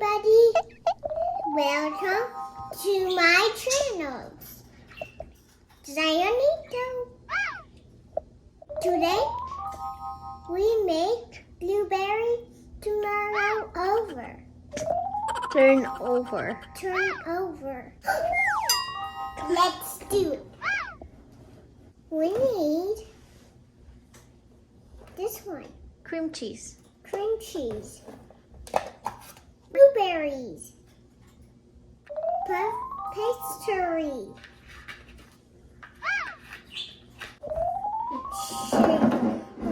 everybody, welcome to my channel, Zionito. Today, we make blueberry tomorrow over. Turn over. Turn over. Let's do it. We need this one. Cream cheese. Cream cheese. Blueberries. Pastry.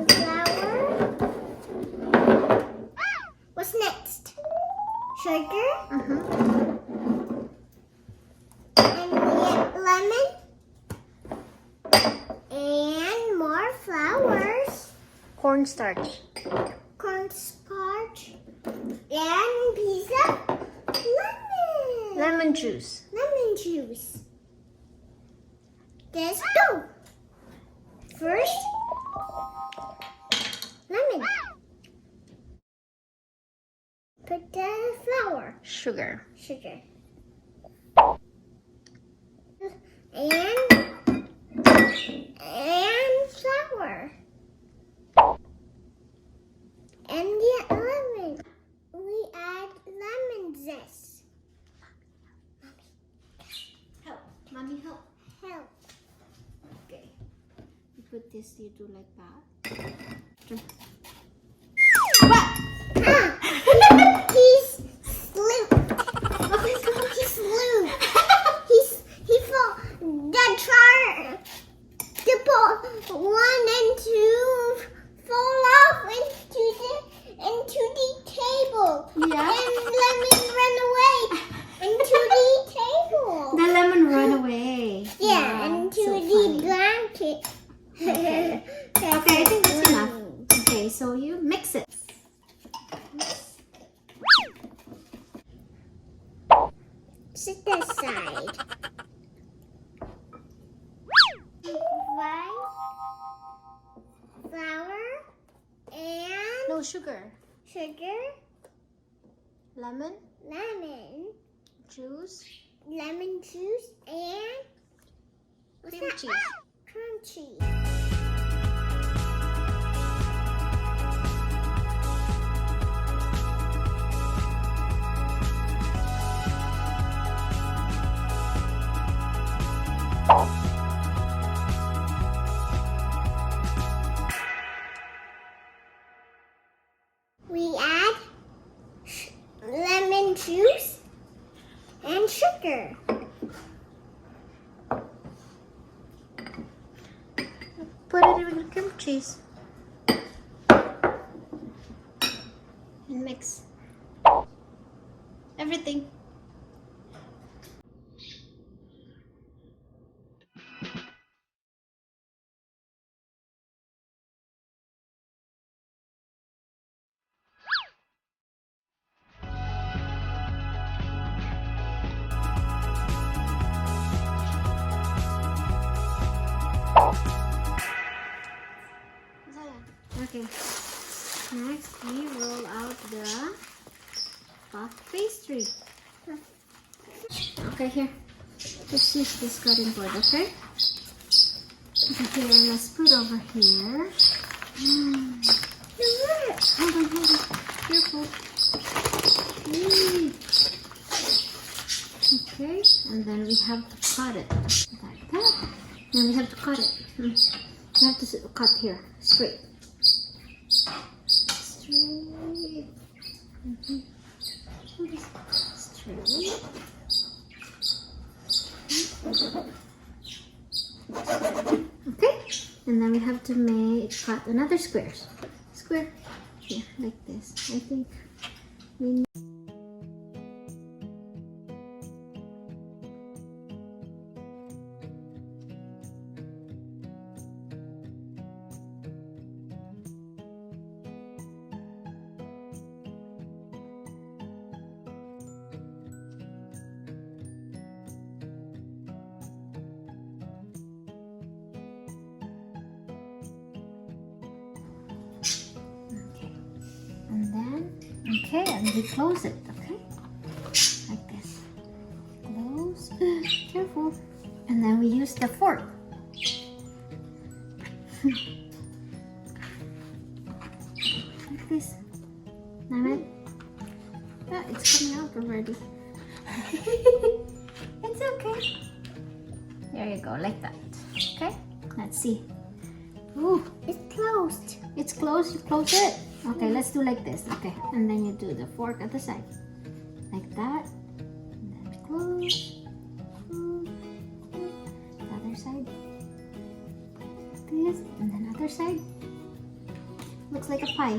Flour. What's next? Sugar. And lemon. And more flowers. Cornstarch. Cornstarch. And pizza. Lemon. Lemon juice. Lemon juice. Let's go. First, lemon. Put the flour. Sugar. Sugar. And flour. And the lemon. We add lemon zest. Help. Mommy, help. Help. Okay. You put this, you do like that. He's sloop. He's sloop. He fall. The ball 1 and 2 fall off into the table. Yeah. And lemon run away into the table. The lemon run away. Yeah, into so the funny. blanket. Okay. Okay, I think that's enough. Okay, so you mix it. Sit aside. Flour and No sugar. sugar, Lemon lemon juice. and what's Cream that? cheese. Cream cheese. We add lemon juice and sugar. Put it in the cream cheese. And mix everything. Okay. Next, we roll out the puff pastry. Okay, here. Let's use this cutting board, okay? Okay, here, let's put over here. Hold on. Careful. Okay, and then we have to cut it like that. Then we have to cut it. We have to cut here, straight. Straight. Straight. Okay, and then we have to cut another square here, like this. I think we need. Okay, and we close it, okay? Careful. And then we use the fork. Like this. Naman. Ah, it's coming out already. It's okay. There you go, like that. Okay, let's see. Ooh, It's closed. it's closed. You close it. Okay, let's do like this. Okay, and then you do the fork at the side, like that. And then close. Close. The other side. This, and then other side. Looks like a pie,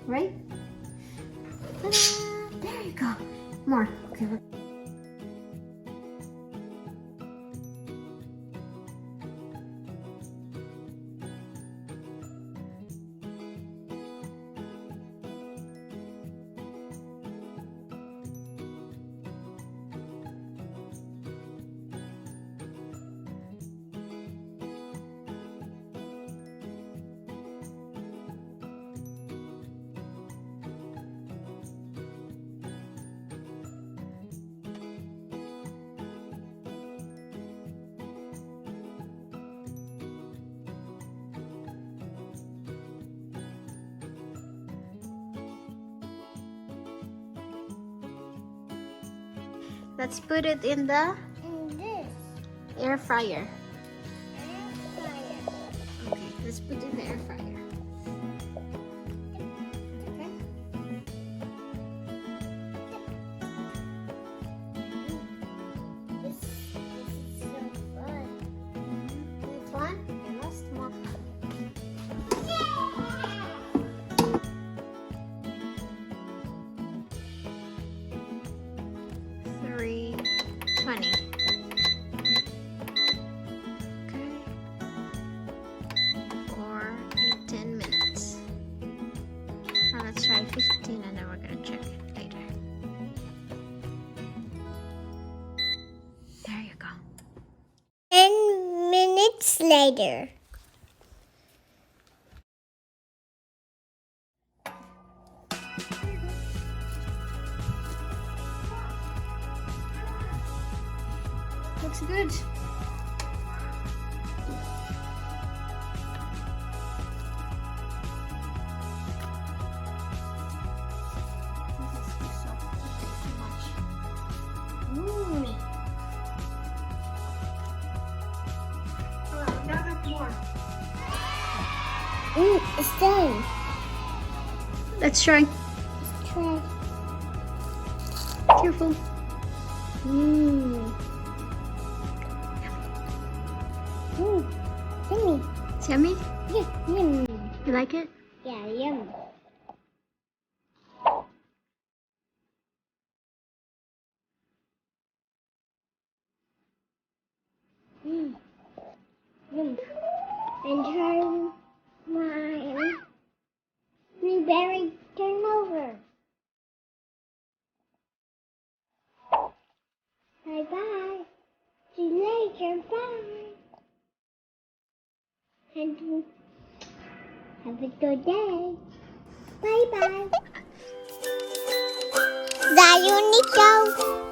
right? Ta-da! There you go. More. Okay. Let's put it in the And this. air fryer. Airfryer. Okay, let's put it in the air fryer. Okay. This is so fun. It's one and last one. 320. Okay. For 10 minutes. Now let's try 15 and then we're gonna check it later. There you go. 10 minutes later. Looks good. Ooh. Now have more. It's done. Let's try. Let's try. Careful. Mmm. Yummy. It's yummy. Yeah, yum. You like it? Yeah, yum. Yum. And try my blueberry turnover. Bye bye. See you later. Bye. And have a good day. Bye bye. Bye, Unico.